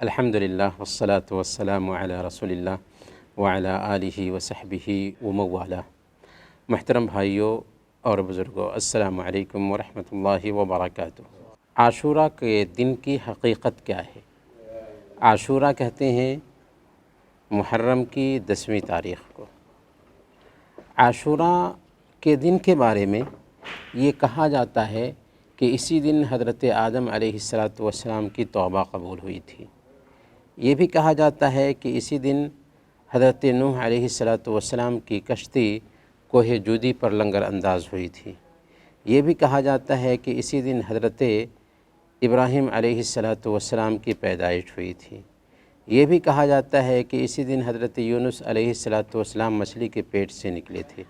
الحمدللہ والصلاة والسلام علی رسول اللہ وعلی آلہ وصحبہ وموالہ۔ محترم بھائیوں اور بزرگوں، السلام علیکم ورحمۃ اللہ وبرکاتہ۔ عاشوراء کے دن کی حقیقت کیا ہے؟ عاشوراء کہتے ہیں محرم کی 10ویں تاریخ کو۔ عاشوراء کے دن کے بارے میں یہ کہا جاتا ہے کہ اسی دن حضرت آدم علیہ السلام کی توبہ قبول ہوئی تھی۔ یہ بھی کہا جاتا ہے کہ اسی دن حضرت نوح علیہ السلام کی کشتی کوہ جودی پر لنگر انداز ہوئی تھی۔ یہ بھی کہا جاتا ہے کہ اسی دن حضرت ابراہیم علیہ السلام کی پیدائش ہوئی تھی۔ یہ بھی کہا جاتا ہے کہ اسی دن حضرت یونس علیہ السلام مچھلی کے پیٹ سے نکلے تھے۔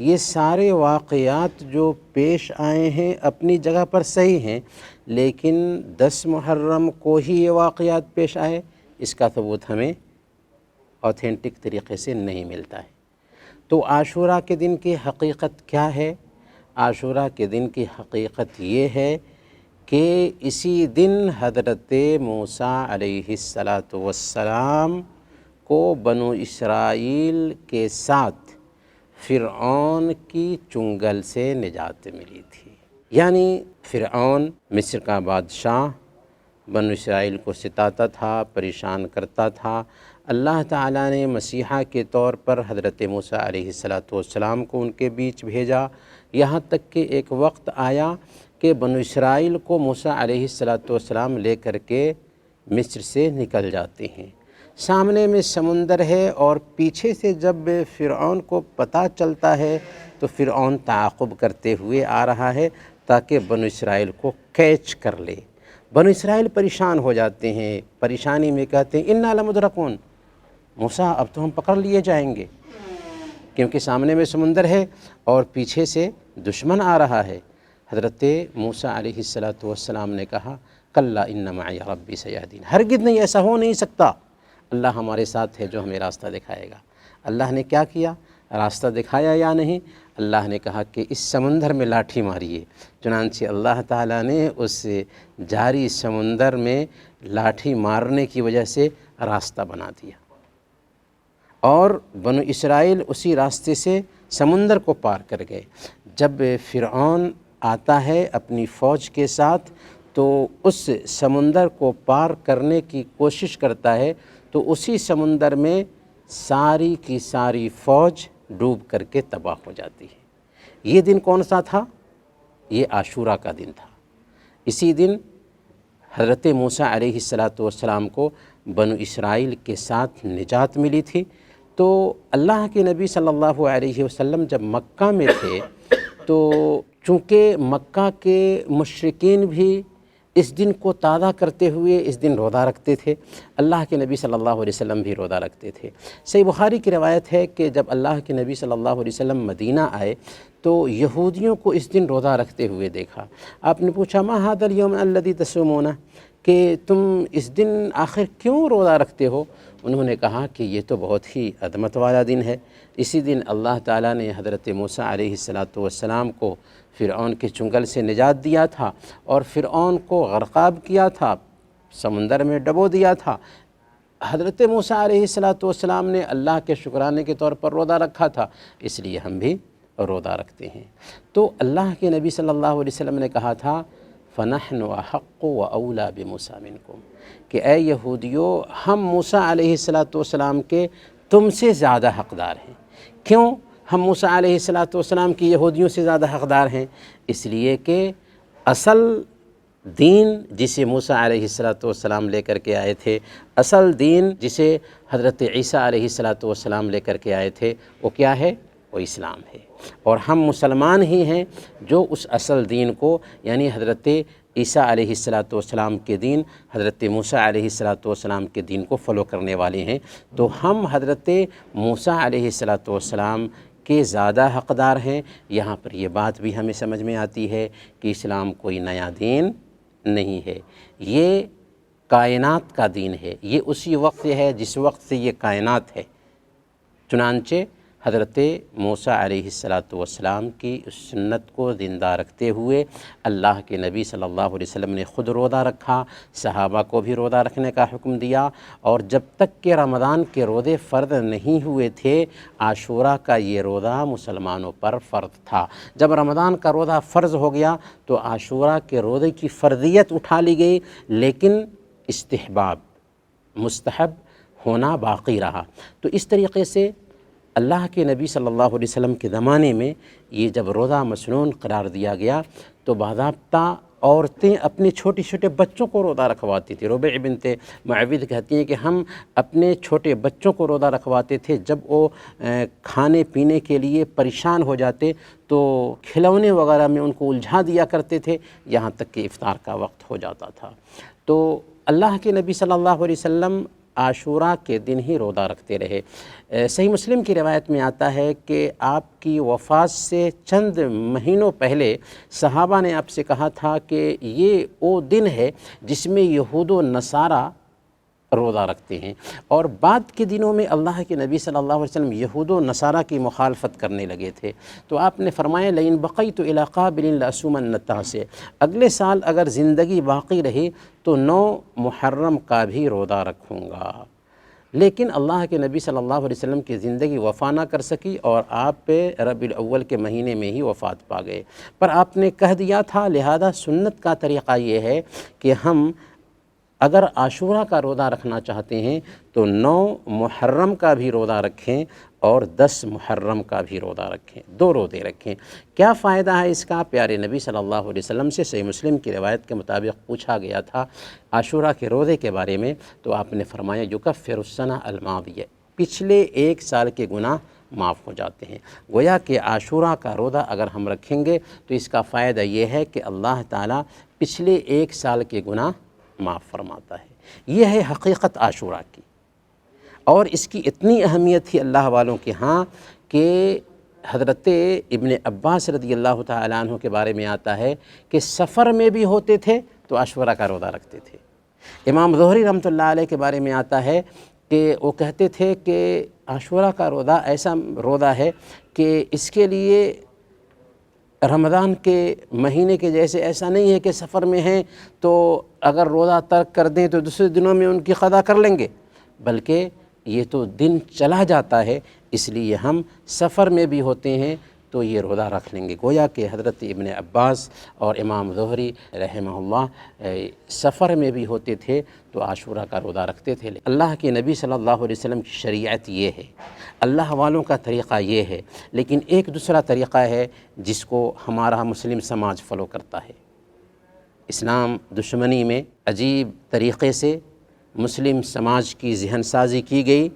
یہ سارے واقعات جو پیش آئے ہیں اپنی جگہ پر صحیح ہیں، لیکن 10 محرم کو ہی یہ واقعات پیش آئے، اس کا ثبوت ہمیں اوتھینٹک طریقے سے نہیں ملتا ہے۔ تو عاشوراء کے دن کی حقیقت کیا ہے؟ عاشوراء کے دن کی حقیقت یہ ہے کہ اسی دن حضرت موسیٰ علیہ السلام کو بنو اسرائیل کے ساتھ فرعون کی چنگل سے نجات ملی تھی۔ یعنی فرعون مصر کا بادشاہ بنو اسرائیل کو ستاتا تھا، پریشان کرتا تھا۔ اللہ تعالیٰ نے مسیحا کے طور پر حضرت موسیٰ علیہ السلام کو ان کے بیچ بھیجا، یہاں تک کہ ایک وقت آیا کہ بنو اسرائیل کو موسیٰ علیہ السلام لے کر کے مصر سے نکل جاتے ہیں۔ سامنے میں سمندر ہے اور پیچھے سے جب فرعون کو پتہ چلتا ہے تو فرعون تعاقب کرتے ہوئے آ رہا ہے تاکہ بنو اسرائیل کو کیچ کر لے۔ بنو اسرائیل پریشان ہو جاتے ہیں، پریشانی میں کہتے ہیں انا لمدرکون، موسیٰ اب تو ہم پکڑ لیے جائیں گے، کیونکہ سامنے میں سمندر ہے اور پیچھے سے دشمن آ رہا ہے۔ حضرت موسیٰ علیہ السلام نے کہا کلا ان معی ربی سیہدین، ہرگز نہیں، ایسا ہو نہیں سکتا، اللہ ہمارے ساتھ ہے جو ہمیں راستہ دکھائے گا۔ اللہ نے کیا کیا؟ راستہ دکھایا یا نہیں؟ اللہ نے کہا کہ اس سمندر میں لاٹھی ماریے۔ چنانچہ اللہ تعالیٰ نے اس جاری سمندر میں لاٹھی مارنے کی وجہ سے راستہ بنا دیا، اور بنو اسرائیل اسی راستے سے سمندر کو پار کر گئے۔ جب فرعون آتا ہے اپنی فوج کے ساتھ تو اس سمندر کو پار کرنے کی کوشش کرتا ہے، تو اسی سمندر میں ساری کی ساری فوج ڈوب کر کے تباہ ہو جاتی ہے۔ یہ دن کون سا تھا؟ یہ عاشوراء کا دن تھا۔ اسی دن حضرت موسیٰ علیہ السلام کو بنو اسرائیل کے ساتھ نجات ملی تھی۔ تو اللہ کے نبی صلی اللہ علیہ وسلم جب مکہ میں تھے تو چونکہ مکہ کے مشرکین بھی اس دن کو تازہ کرتے ہوئے اس دن روزہ رکھتے تھے، اللہ کے نبی صلی اللہ علیہ وسلم بھی روزہ رکھتے تھے۔ صحیح بخاری کی روایت ہے کہ جب اللہ کے نبی صلی اللہ علیہ وسلم مدینہ آئے تو یہودیوں کو اس دن روزہ رکھتے ہوئے دیکھا۔ آپ نے پوچھا ما ھذا اليوم الذی تصومون، کہ تم اس دن آخر کیوں روزہ رکھتے ہو؟ انہوں نے کہا کہ یہ تو بہت ہی عظمت والا دن ہے، اسی دن اللہ تعالیٰ نے حضرت موسیٰ علیہ السلام کو فرعون کے چنگل سے نجات دیا تھا اور فرعون کو غرقاب کیا تھا، سمندر میں ڈبو دیا تھا۔ حضرت موسیٰ علیہ السلام نے اللہ کے شکرانے کے طور پر روزہ رکھا تھا، اس لیے ہم بھی روزہ رکھتے ہیں۔ تو اللہ کے نبی صلی اللہ علیہ وسلم نے کہا تھا فَنَحْنُ أَحَقُّ وَأَوْلَى بِمُوسَىٰ مِنْكُمْ، کہ اے یہودیو، ہم موسیٰ علیہ السلام کے تم سے زیادہ حقدار ہیں۔ کیوں ہم موسیٰ علیہ السلام کی یہودیوں سے زیادہ حقدار ہیں؟ اس لیے کہ اصل دین جسے موسیٰ علیہ السلام لے کر کے آئے تھے، اصل دین جسے حضرت عیسیٰ علیہ السلام لے کر کے آئے تھے، وہ کیا ہے؟ وہ اسلام ہے، اور ہم مسلمان ہی ہیں جو اس اصل دین کو، یعنی حضرت عیسیٰ علیہ السلام کے دین، حضرت موسیٰ علیہ السلام کے دین کو فالو کرنے والے ہیں۔ تو ہم حضرت موسیٰ علیہ السلام کے زیادہ حقدار ہیں۔ یہاں پر یہ بات بھی ہمیں سمجھ میں آتی ہے کہ اسلام کوئی نیا دین نہیں ہے، یہ کائنات کا دین ہے، یہ اسی وقت ہے جس وقت سے یہ کائنات ہے۔ چنانچہ حضرت موسیٰ علیہ السلام کی اس سنت کو زندہ رکھتے ہوئے اللہ کے نبی صلی اللہ علیہ وسلم نے خود روزہ رکھا، صحابہ کو بھی روزہ رکھنے کا حکم دیا، اور جب تک کہ رمضان کے روزے فرض نہیں ہوئے تھے عاشوراء کا یہ روزہ مسلمانوں پر فرض تھا۔ جب رمضان کا روزہ فرض ہو گیا تو عاشوراء کے روزے کی فرضیت اٹھا لی گئی، لیکن استحباب مستحب ہونا باقی رہا۔ تو اس طریقے سے اللہ کے نبی صلی اللہ علیہ وسلم کے زمانے میں یہ جب روزہ مسنون قرار دیا گیا تو باضابطہ عورتیں اپنے چھوٹے چھوٹے بچوں کو روزہ رکھواتی تھیں۔ ربیع بنت معوذ کہتی ہیں کہ ہم اپنے چھوٹے بچوں کو روزہ رکھواتے تھے، جب وہ کھانے پینے کے لیے پریشان ہو جاتے تو کھلونے وغیرہ میں ان کو الجھا دیا کرتے تھے، یہاں تک کہ افطار کا وقت ہو جاتا تھا۔ تو اللہ کے نبی صلی اللہ علیہ وسلم عاشوراء کے دن ہی روزہ رکھتے رہے۔ صحیح مسلم کی روایت میں آتا ہے کہ آپ کی وفات سے چند مہینوں پہلے صحابہ نے آپ سے کہا تھا کہ یہ وہ دن ہے جس میں یہود و نصارہ روزہ رکھتے ہیں، اور بعد کے دنوں میں اللہ کے نبی صلی اللہ علیہ وسلم یہود و نصارہ کی مخالفت کرنے لگے تھے، تو آپ نے فرمایا لئن بقیت الی قابل لأصومن التاسع، اگلے سال اگر زندگی باقی رہی تو 9 محرم کا بھی روزہ رکھوں گا۔ لیکن اللہ کے نبی صلی اللہ علیہ وسلم کی زندگی وفا نہ کر سکی اور آپ ربیع الاول کے مہینے میں ہی وفات پا گئے، پر آپ نے کہہ دیا تھا، لہذا سنت کا طریقہ یہ ہے کہ ہم اگر عاشوراء کا روزہ رکھنا چاہتے ہیں تو 9 محرم کا بھی روزہ رکھیں اور 10 محرم کا بھی روزہ رکھیں، 2 روزے رکھیں۔ کیا فائدہ ہے اس کا؟ پیارے نبی صلی اللہ علیہ وسلم سے صحیح مسلم کی روایت کے مطابق پوچھا گیا تھا عاشوراء کے روزے کے بارے میں، تو آپ نے فرمایا یکفر السنہ الماضیہ، پچھلے 1 سال کے گناہ معاف ہو جاتے ہیں۔ گویا کہ عاشوراء کا روزہ اگر ہم رکھیں گے تو اس کا فائدہ یہ ہے کہ اللہ تعالیٰ پچھلے 1 سال کے گناہ معاف فرماتا ہے۔ یہ ہے حقیقت عاشوراء کی، اور اس کی اتنی اہمیت تھی اللہ والوں کے ہاں کہ حضرت ابن عباس رضی اللہ تعالیٰ عنہ کے بارے میں آتا ہے کہ سفر میں بھی ہوتے تھے تو عاشوراء کا روزہ رکھتے تھے۔ امام ظہری رحمۃ اللہ علیہ کے بارے میں آتا ہے کہ وہ کہتے تھے کہ عاشوراء کا روزہ ایسا روزہ ہے کہ اس کے لیے رمضان کے مہینے کے جیسے ایسا نہیں ہے کہ سفر میں ہیں تو اگر روزہ ترک کر دیں تو دوسرے دنوں میں ان کی قضا کر لیں گے، بلکہ یہ تو دن چلا جاتا ہے، اس لیے ہم سفر میں بھی ہوتے ہیں تو یہ روزہ رکھ لیں گے۔ گویا کہ حضرت ابن عباس اور امام ظہری رحمہ اللہ سفر میں بھی ہوتے تھے تو عاشوراء کا روزہ رکھتے تھے۔ اللہ کے نبی صلی اللہ علیہ وسلم کی شریعت یہ ہے، اللہ والوں کا طریقہ یہ ہے، لیکن ایک دوسرا طریقہ ہے جس کو ہمارا مسلم سماج فالو کرتا ہے۔ اسلام دشمنی میں عجیب طریقے سے مسلم سماج کی ذہن سازی کی گئی،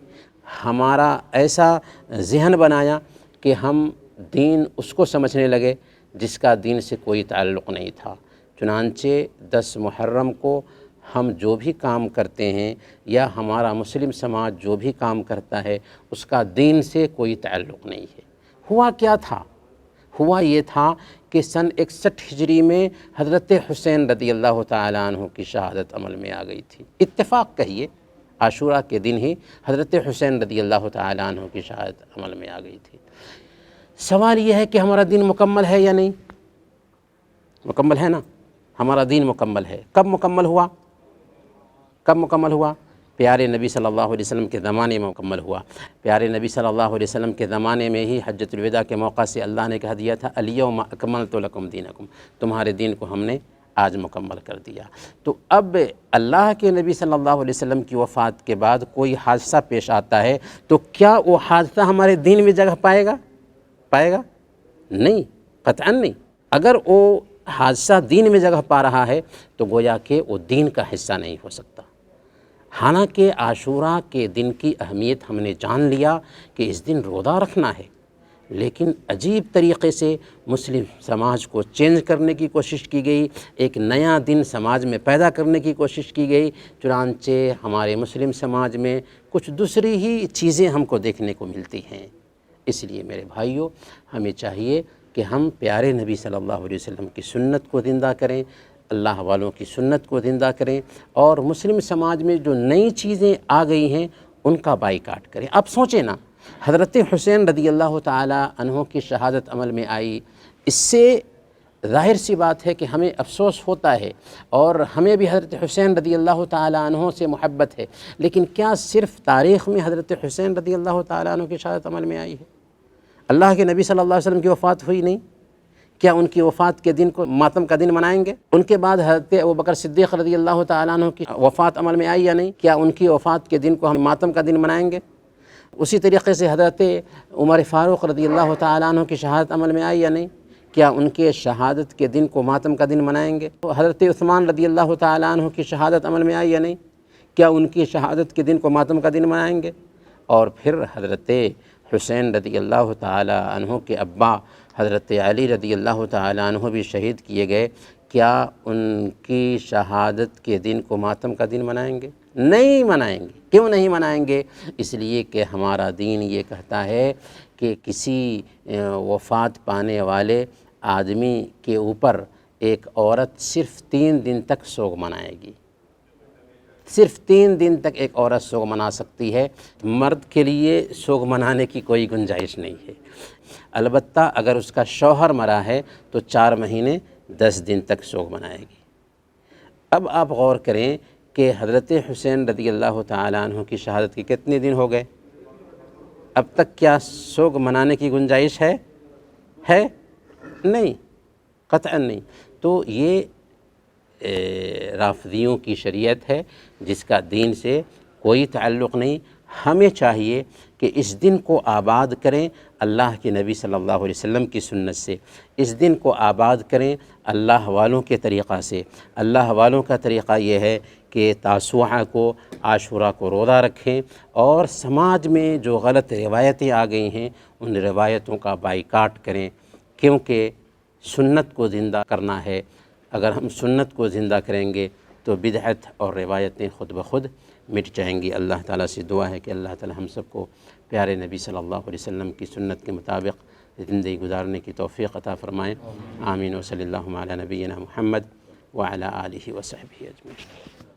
ہمارا ایسا ذہن بنایا کہ ہم دین اس کو سمجھنے لگے جس کا دین سے کوئی تعلق نہیں تھا۔ چنانچہ 10 محرم کو ہم جو بھی کام کرتے ہیں یا ہمارا مسلم سماج جو بھی کام کرتا ہے اس کا دین سے کوئی تعلق نہیں ہے۔ ہوا کیا تھا؟ ہوا یہ تھا کہ سن 61 ہجری میں حضرت حسین رضی اللہ تعالیٰ عنہ کی شہادت عمل میں آ گئی تھی۔ اتفاق کہیے، عاشوراء کے دن ہی حضرت حسین رضی اللہ تعالیٰ عنہ کی شہادت عمل میں آ گئی تھی۔ سوال یہ ہے کہ ہمارا دین مکمل ہے یا نہیں؟ مکمل ہے نا، ہمارا دین مکمل ہے۔ کب مکمل ہوا؟ کب مکمل ہوا؟ پیارے نبی صلی اللہ علیہ وسلم کے زمانے میں مکمل ہوا۔ پیارے نبی صلی اللہ علیہ وسلم کے زمانے میں ہی حجۃ الوداع کے موقع سے اللہ نے کہہ دیا تھا الیوم اکملت لکم دینکم، تمہارے دین کو ہم نے آج مکمل کر دیا۔ تو اب اللہ کے نبی صلی اللہ علیہ وسلم کی وفات کے بعد کوئی حادثہ پیش آتا ہے تو کیا وہ حادثہ ہمارے دین میں جگہ پائے گا؟ نہیں، قطعاً نہیں۔ اگر وہ حادثہ دین میں جگہ پا رہا ہے تو گویا کہ وہ دین کا حصہ نہیں ہو سکتا۔ حالانکہ عاشوراء کے دن کی اہمیت ہم نے جان لیا کہ اس دن روزہ رکھنا ہے، لیکن عجیب طریقے سے مسلم سماج کو چینج کرنے کی کوشش کی گئی، ایک نیا دن سماج میں پیدا کرنے کی کوشش کی گئی۔ چنانچہ ہمارے مسلم سماج میں کچھ دوسری ہی چیزیں ہم کو دیکھنے کو ملتی ہیں۔ اس لیے میرے بھائیوں، ہمیں چاہیے کہ ہم پیارے نبی صلی اللہ علیہ وسلم کی سنت کو زندہ کریں، اللہ والوں کی سنت کو زندہ کریں، اور مسلم سماج میں جو نئی چیزیں آ گئی ہیں ان کا بائیکاٹ کریں۔ آپ سوچیں نا حضرت حسین رضی اللہ تعالی عنہ کی شہادت عمل میں آئی، اس سے ظاہر سی بات ہے کہ ہمیں افسوس ہوتا ہے اور ہمیں بھی حضرت حسین رضی اللہ تعالی عنہ سے محبت ہے، لیکن کیا صرف تاریخ میں حضرت حسین رضی اللہ تعالی عنہ کی شہادت عمل میں آئی ہے؟ اللہ کے نبی صلی اللہ علیہ وسلم کی وفات ہوئی نہیں؟ کیا ان کی وفات کے دن کو ماتم کا دن منائیں گے؟ ان کے بعد حضرت ابوبکر صدیق رضی اللہ تعالیٰ عنہ کی وفات عمل میں آئی یا نہیں؟ کیا ان کی وفات کے دن کو ہم ماتم کا دن منائیں گے؟ اسی طریقے سے حضرت عمر فاروق رضی اللہ تعالیٰ عنہ کی شہادت عمل میں آئی یا نہیں؟ کیا ان کے شہادت کے دن کو ماتم کا دن منائیں گے؟ حضرت عثمان رضی اللہ تعالیٰ عنہ کی شہادت عمل میں آئی یا نہیں؟ کیا ان کی شہادت کے دن کو ماتم کا دن منائیں گے؟ اور پھر حضرت حسین رضی اللہ تعالیٰ عنہ کے ابا حضرت علی رضی اللہ تعالیٰ عنہ بھی شہید کیے گئے، کیا ان کی شہادت کے دن کو ماتم کا دن منائیں گے؟ نہیں منائیں گے۔ کیوں نہیں منائیں گے؟ اس لیے کہ ہمارا دین یہ کہتا ہے کہ کسی وفات پانے والے آدمی کے اوپر ایک عورت صرف 3 دن تک سوگ منائے گی، صرف 3 دن تک ایک عورت سوگ منا سکتی ہے، مرد کے لیے سوگ منانے کی کوئی گنجائش نہیں ہے۔ البتہ اگر اس کا شوہر مرا ہے تو 4 مہینے 10 دن تک سوگ منائے گی۔ اب آپ غور کریں کہ حضرت حسین رضی اللہ تعالیٰ عنہ کی شہادت کے کتنے دن ہو گئے؟ اب تک کیا سوگ منانے کی گنجائش ہے؟ نہیں، قطعاً نہیں۔ تو یہ رافضیوں کی شریعت ہے جس کا دین سے کوئی تعلق نہیں۔ ہمیں چاہیے کہ اس دن کو آباد کریں اللہ کے نبی صلی اللہ علیہ وسلم کی سنت سے، اس دن کو آباد کریں اللہ والوں کے طریقہ سے۔ اللہ والوں کا طریقہ یہ ہے کہ تاسوعہ کو، عاشورہ کو روزہ رکھیں اور سماج میں جو غلط روایتیں آ گئی ہیں ان روایتوں کا بائیکاٹ کریں، کیونکہ سنت کو زندہ کرنا ہے۔ اگر ہم سنت کو زندہ کریں گے تو بدعت اور روایتیں خود بخود مٹ جائیں گی۔ اللہ تعالیٰ سے دعا ہے کہ اللہ تعالیٰ ہم سب کو پیارے نبی صلی اللہ علیہ وسلم کی سنت کے مطابق زندگی گزارنے کی توفیق عطا فرمائیں۔ آمین و صلی اللہ علی نبینا محمد وعلی آلہ وصحبہ اجمعین۔